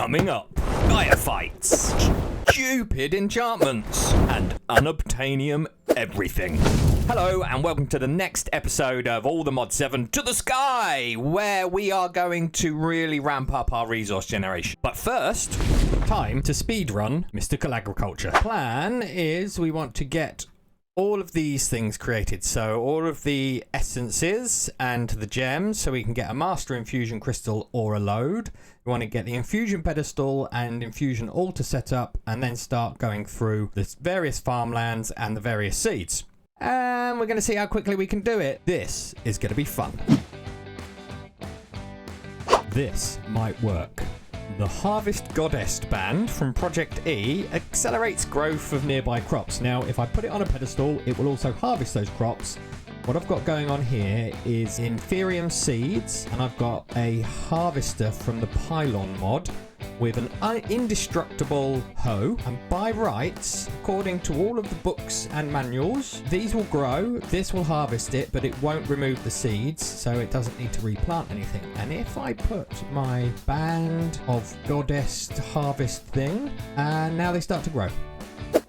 Coming up, Gaia fights, stupid enchantments, and Unobtainium everything. Hello and welcome to the next episode of All the Mod 7 to the Sky, where we are going to really ramp up our resource generation. But first, time to speedrun Mystical Agriculture. Plan is we want to get all of these things created, so all of the essences and the gems, so we can get a master infusion crystal or a load. We want to get the infusion pedestal and infusion altar set up, and then start going through the various farmlands and the various seeds. And we're going to see how quickly we can do it. This is going to be fun. This might work. The Harvest Goddess band from Project E accelerates growth of nearby crops. Now, if I put it on a pedestal, it will also harvest those crops. What I've got going on here is Inferium seeds, and I've got a harvester from the Pylon mod with an indestructible hoe, and by rights, according to all of the books and manuals, these will grow, this will harvest it, but it won't remove the seeds, so it doesn't need to replant anything. And if I put my band of goddess harvest thing, and now they start to grow.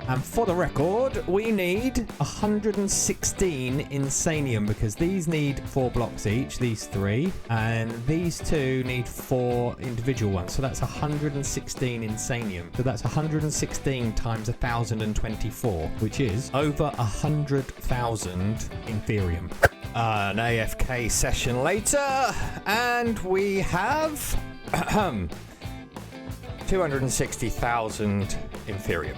And for the record, we need 116 Insanium, because these need 4 blocks each, these 3, and these 2 need 4 individual ones. So that's 116 Insanium. So that's 116 times 1024, which is over 100,000 Inferium. An AFK session later, and we have 260,000 Inferium.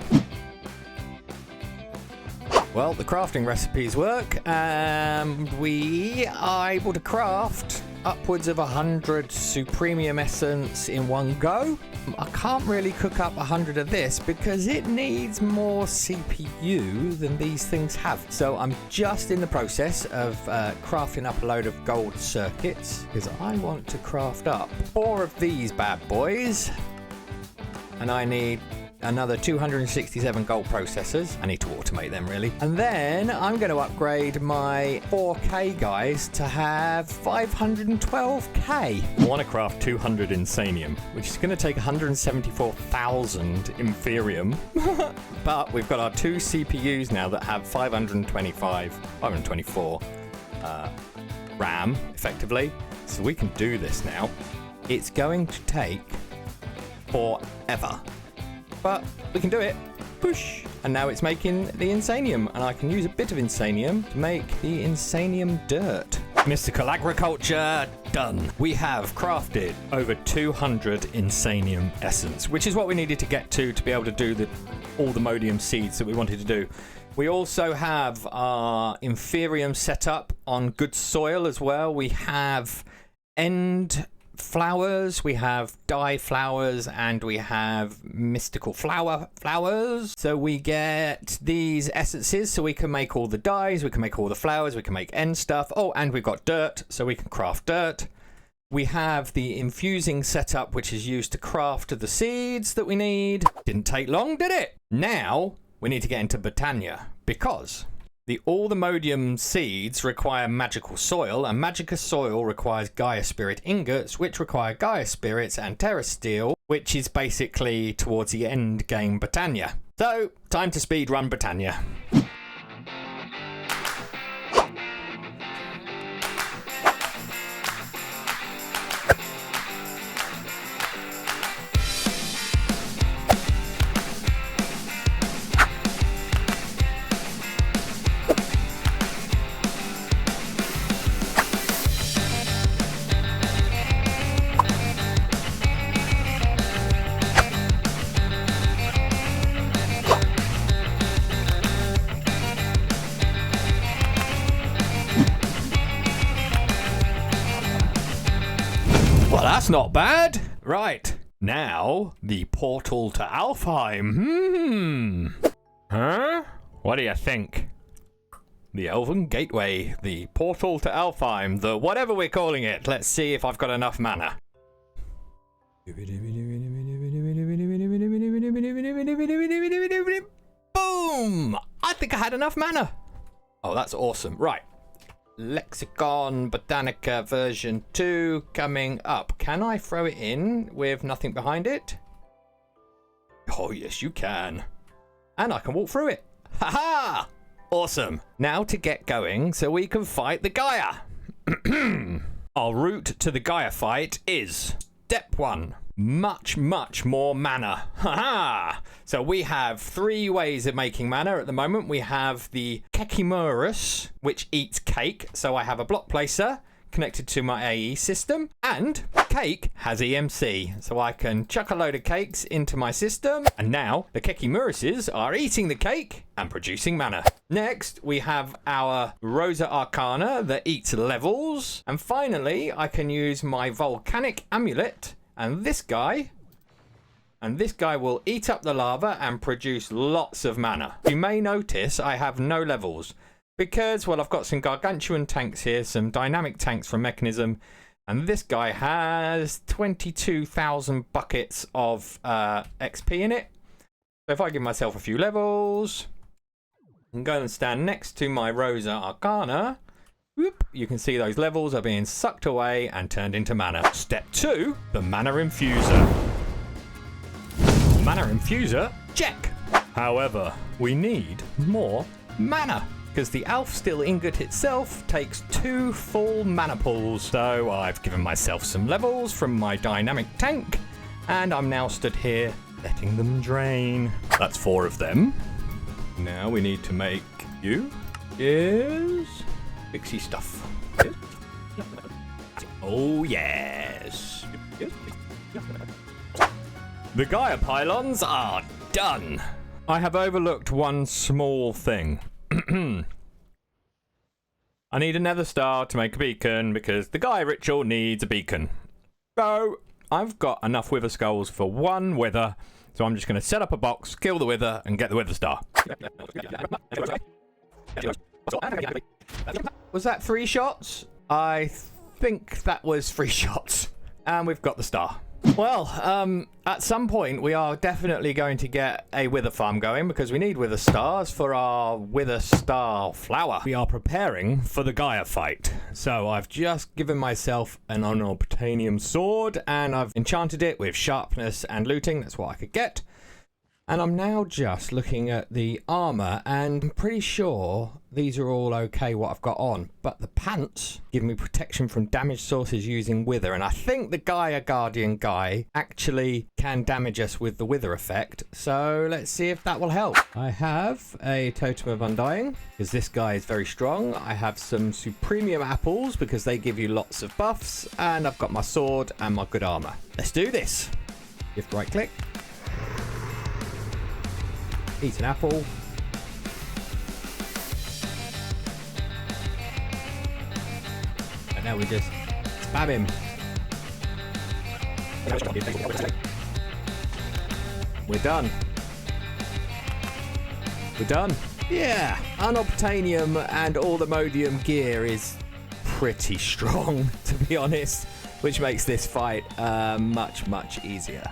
Well, the crafting recipes work, and we are able to craft upwards of 100 Supremium Essence in one go. I can't really cook up 100 of this because it needs more CPU than these things have. So I'm just in the process of crafting up a load of gold circuits, because I want to craft up 4 of these bad boys, and I need another 267 gold processors. I need to automate them, really. And then I'm going to upgrade my 4K guys to have 512k. I want to craft 200 Insanium, which is going to take 174,000 Inferium. But we've got our 2 CPUs now that have 524 RAM, effectively. So we can do this now. It's going to take forever, but we can do it. Push. And now it's making the Insanium, and I can use a bit of Insanium to make the Insanium dirt. Mystical Agriculture done. We have crafted over 200 Insanium essence, which is what we needed to get to be able to do all the modium seeds that we wanted to do. We also have our Inferium set up on good soil as well. We have end flowers, we have dye flowers, and we have mystical flowers. So we get these essences so we can make all the dyes, we can make all the flowers, we can make end stuff. Oh, and we've got dirt, so we can craft dirt. We have the infusing setup, which is used to craft the seeds that we need. Didn't take long, did it? Now we need to get into Botania, because all the modium seeds require magical soil, and magical soil requires Gaia Spirit ingots, which require Gaia Spirits and Terra Steel, which is basically towards the end game Botania. So, time to speedrun Botania. That's not bad. Right, now the portal to Alfheim. Huh? What do you think? The Elven Gateway, the portal to Alfheim, the whatever we're calling it. Let's see if I've got enough mana. Boom! I think I had enough mana. Oh, that's awesome. Right. Lexicon Botanica version 2 coming up. Can I throw it in with nothing behind it? Oh, yes, you can. And I can walk through it. Ha-ha! Awesome. Now to get going so we can fight the Gaia. Our route to the Gaia fight is step 1. Much more mana. Haha! So we have 3 ways of making mana at the moment. We have the Kekimurus, which eats cake. So I have a block placer connected to my AE system, and cake has EMC, so I can chuck a load of cakes into my system, and now the Kekimuruses are eating the cake and producing mana. Next, we have our Rosa Arcana that eats levels, and finally, I can use my Volcanic Amulet, and this guy will eat up the lava and produce lots of mana. You may notice I have no levels, because, well, I've got some gargantuan tanks here, some dynamic tanks from Mechanism, and this guy has 22,000 buckets of XP in it. So if I give myself a few levels, and go and stand next to my Rosa Arcana, whoop, you can see those levels are being sucked away and turned into mana. Step 2, the Mana Infuser. Mana Infuser, check. However, we need more mana, because the Alph Steel Ingot itself takes 2 full mana pools. So I've given myself some levels from my dynamic tank, and I'm now stood here letting them drain. That's 4 of them. Now we need to make you is fixie stuff. Oh yes. The Gaia pylons are done. I have overlooked one small thing. I need a Nether Star to make a beacon because the Gaia ritual needs a beacon. So I've got enough Wither Skulls for 1 Wither, so I'm just going to set up a box, kill the Wither, and get the Wither Star. Was that 3 shots? I think that was 3 shots. And we've got the star. Well, at some point we are definitely going to get a Wither farm going because we need Wither Stars for our Wither Star flower. We are preparing for the Gaia fight. So I've just given myself an Unobtainium sword and I've enchanted it with sharpness and looting. That's what I could get. And I'm now just looking at the armor and I'm pretty sure these are all okay what I've got on. But the pants give me protection from damage sources using Wither. And I think the Gaia Guardian guy actually can damage us with the Wither effect. So let's see if that will help. I have a Totem of Undying because this guy is very strong. I have some Supremium apples because they give you lots of buffs. And I've got my sword and my good armor. Let's do this. Shift right click. Eat an apple. And now we just spam him. We're done. We're done. Yeah, Unobtainium and all the Modium gear is pretty strong, to be honest, which makes this fight much easier.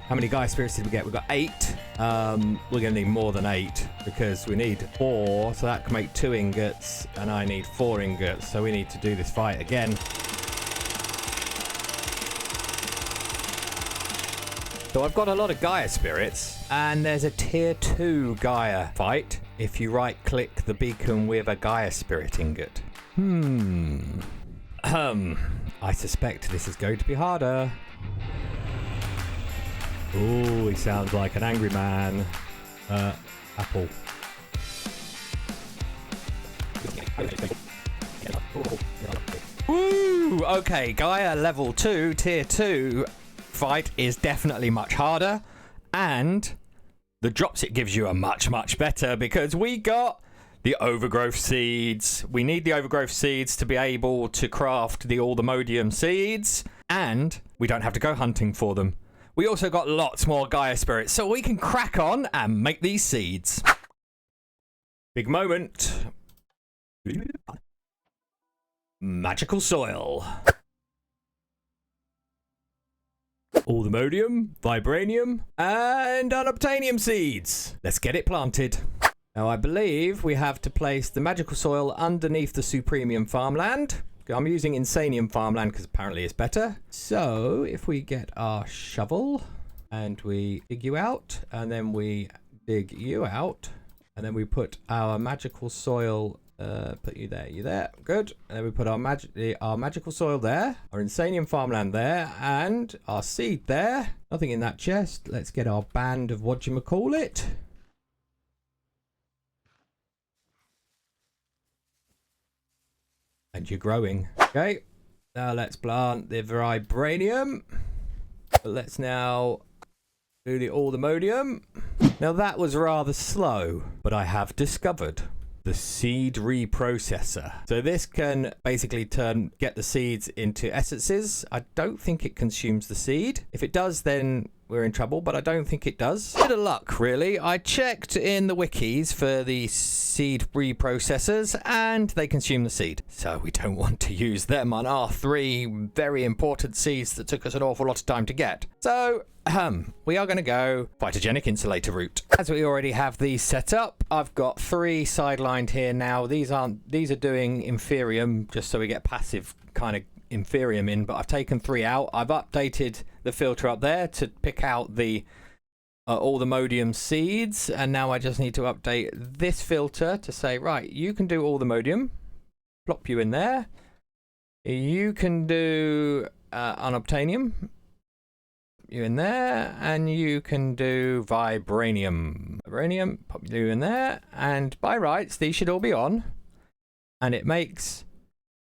How many Gaia spirits did we get? We've got 8. We're going to need more than 8 because we need 4, so that can make 2 ingots, and I need 4 ingots, so we need to do this fight again. So I've got a lot of Gaia spirits, and there's a tier 2 Gaia fight if you right-click the beacon with a Gaia spirit ingot. I suspect this is going to be harder. Oh, he sounds like an angry man. Apple. Woo! Okay, Gaia level 2, tier 2 fight is definitely much harder. And the drops it gives you are much better because we got the overgrowth seeds. We need the overgrowth seeds to be able to craft all the Modium seeds. And we don't have to go hunting for them. We also got lots more Gaia spirits, so we can crack on and make these seeds. Big moment. Magical soil. All the Modium, Vibranium, and Unobtainium seeds. Let's get it planted. Now I believe we have to place the magical soil underneath the Supremium farmland. I'm using Insanium farmland because apparently it's better. So if we get our shovel And we dig you out, and then we dig you out, and then we put our magical soil, put you there, good. And then we put our magical soil there, our insanium farmland there, and our seed there. Nothing in that chest. Let's get our band of whatchamacallit. And you're growing. Okay, now let's plant the vibranium. Let's now do the Unobtainium. Now that was rather slow, but I have discovered the seed reprocessor. So this can basically get the seeds into essences. I don't think it consumes the seed. If it does, then we're in trouble, but I don't think it does. Bit of luck, really. I checked in the wikis for the seed reprocessors, and they consume the seed. So we don't want to use them on our 3 very important seeds that took us an awful lot of time to get. So we are going to go phytogenic insulator route. As we already have these set up, I've got 3 sidelined here now. These are doing inferium, just so we get passive kind of inferium in, but I've taken 3 out. I've updated the filter up there to pick out the all the modium seeds, and now I just need to update this filter to say, right, you can do all the modium, plop you in there. You can do unobtainium, you in there, and you can do vibranium. Pop you in there, and by rights these should all be on, and it makes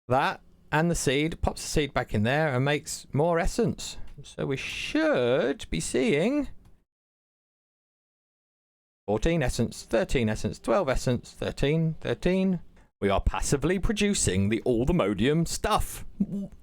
that and the seed, pops the seed back in there and makes more essence. So we should be seeing 14 essence, 13 essence, 12 essence, 13. We are passively producing all the modium stuff.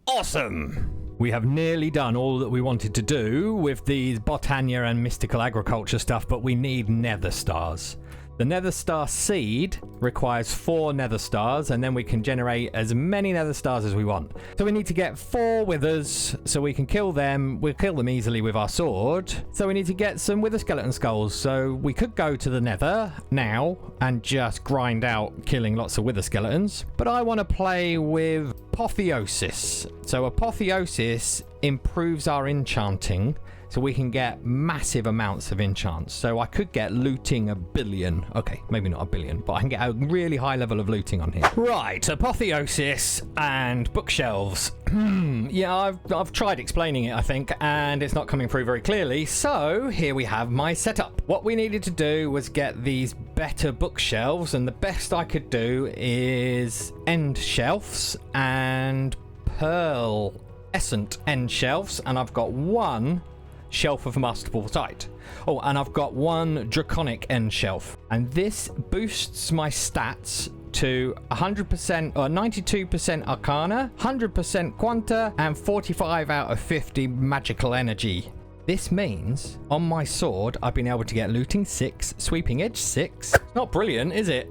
Awesome! We have nearly done all that we wanted to do with these Botania and Mystical Agriculture stuff, but we need Nether Stars. The Nether Star seed requires 4 Nether Stars, and then we can generate as many Nether Stars as we want. So we need to get 4 withers so we can kill them. We'll kill them easily with our sword. So we need to get some wither skeleton skulls. So we could go to the Nether now and just grind out killing lots of wither skeletons. But I want to play with Apotheosis. So Apotheosis improves our enchanting, so we can get massive amounts of enchants. So I could get looting 1 billion. Okay, maybe not 1 billion, but I can get a really high level of looting on here. Right, Apotheosis and bookshelves. Yeah, I've tried explaining it, I think, and it's not coming through very clearly. So here we have my setup. What we needed to do was get these better bookshelves, and the best I could do is end shelves and pearl essence end shelves, and I've got 1 shelf of masterful sight. Oh, and I've got 1 draconic end shelf, and this boosts my stats to 100% or 92% arcana, 100% quanta, and 45 out of 50 magical energy. This means on my sword I've been able to get looting 6, sweeping edge 6. It's not brilliant, is it?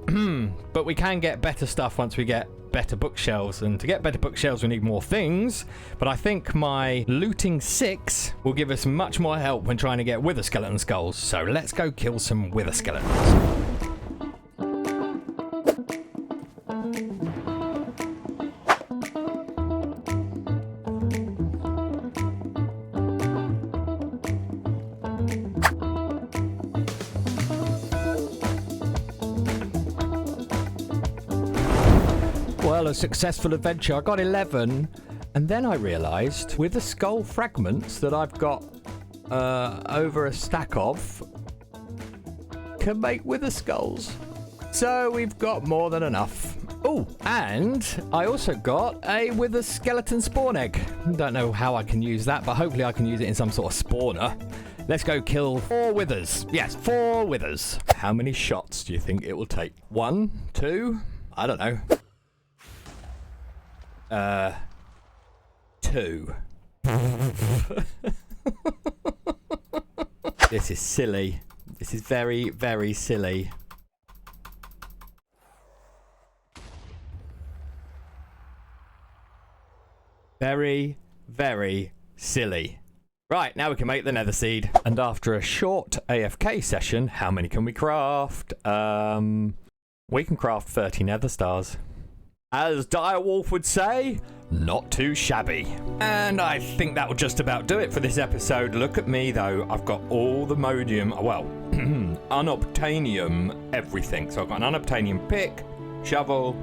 But we can get better stuff once we get better bookshelves, and to get better bookshelves we need more things, but I think my looting 6 will give us much more help when trying to get wither skeleton skulls. So let's go kill some wither skeletons. Well, a successful adventure. I got 11, and then I realised with the skull fragments that I've got over a stack of, can make wither skulls. So we've got more than enough. Oh, and I also got a wither skeleton spawn egg. Don't know how I can use that, but hopefully I can use it in some sort of spawner. Let's go kill 4 withers. Yes, 4 withers. How many shots do you think it will take? 1, 2? I don't know. 2. This is silly. This is very, very silly. Very, very silly. Right, now we can make the nether seed. And after a short AFK session, how many can we craft? We can craft 30 nether stars. As Direwolf would say, not too shabby. And I think that will just about do it for this episode. Look at me though, I've got all the modium, well, unobtainium everything. So I've got an unobtainium pick, shovel,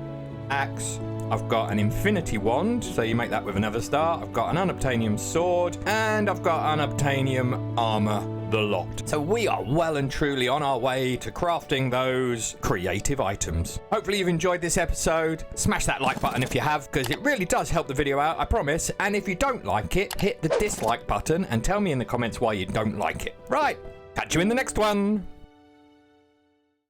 axe, I've got an infinity wand, so you make that with a Nether Star, I've got an unobtainium sword, and I've got unobtainium armor, the lot. So we are well and truly on our way to crafting those creative items. Hopefully you've enjoyed this episode. Smash that like button if you have, because it really does help the video out, I promise. And if you don't like it, hit the dislike button and tell me in the comments why you don't like it. Right, catch you in the next one.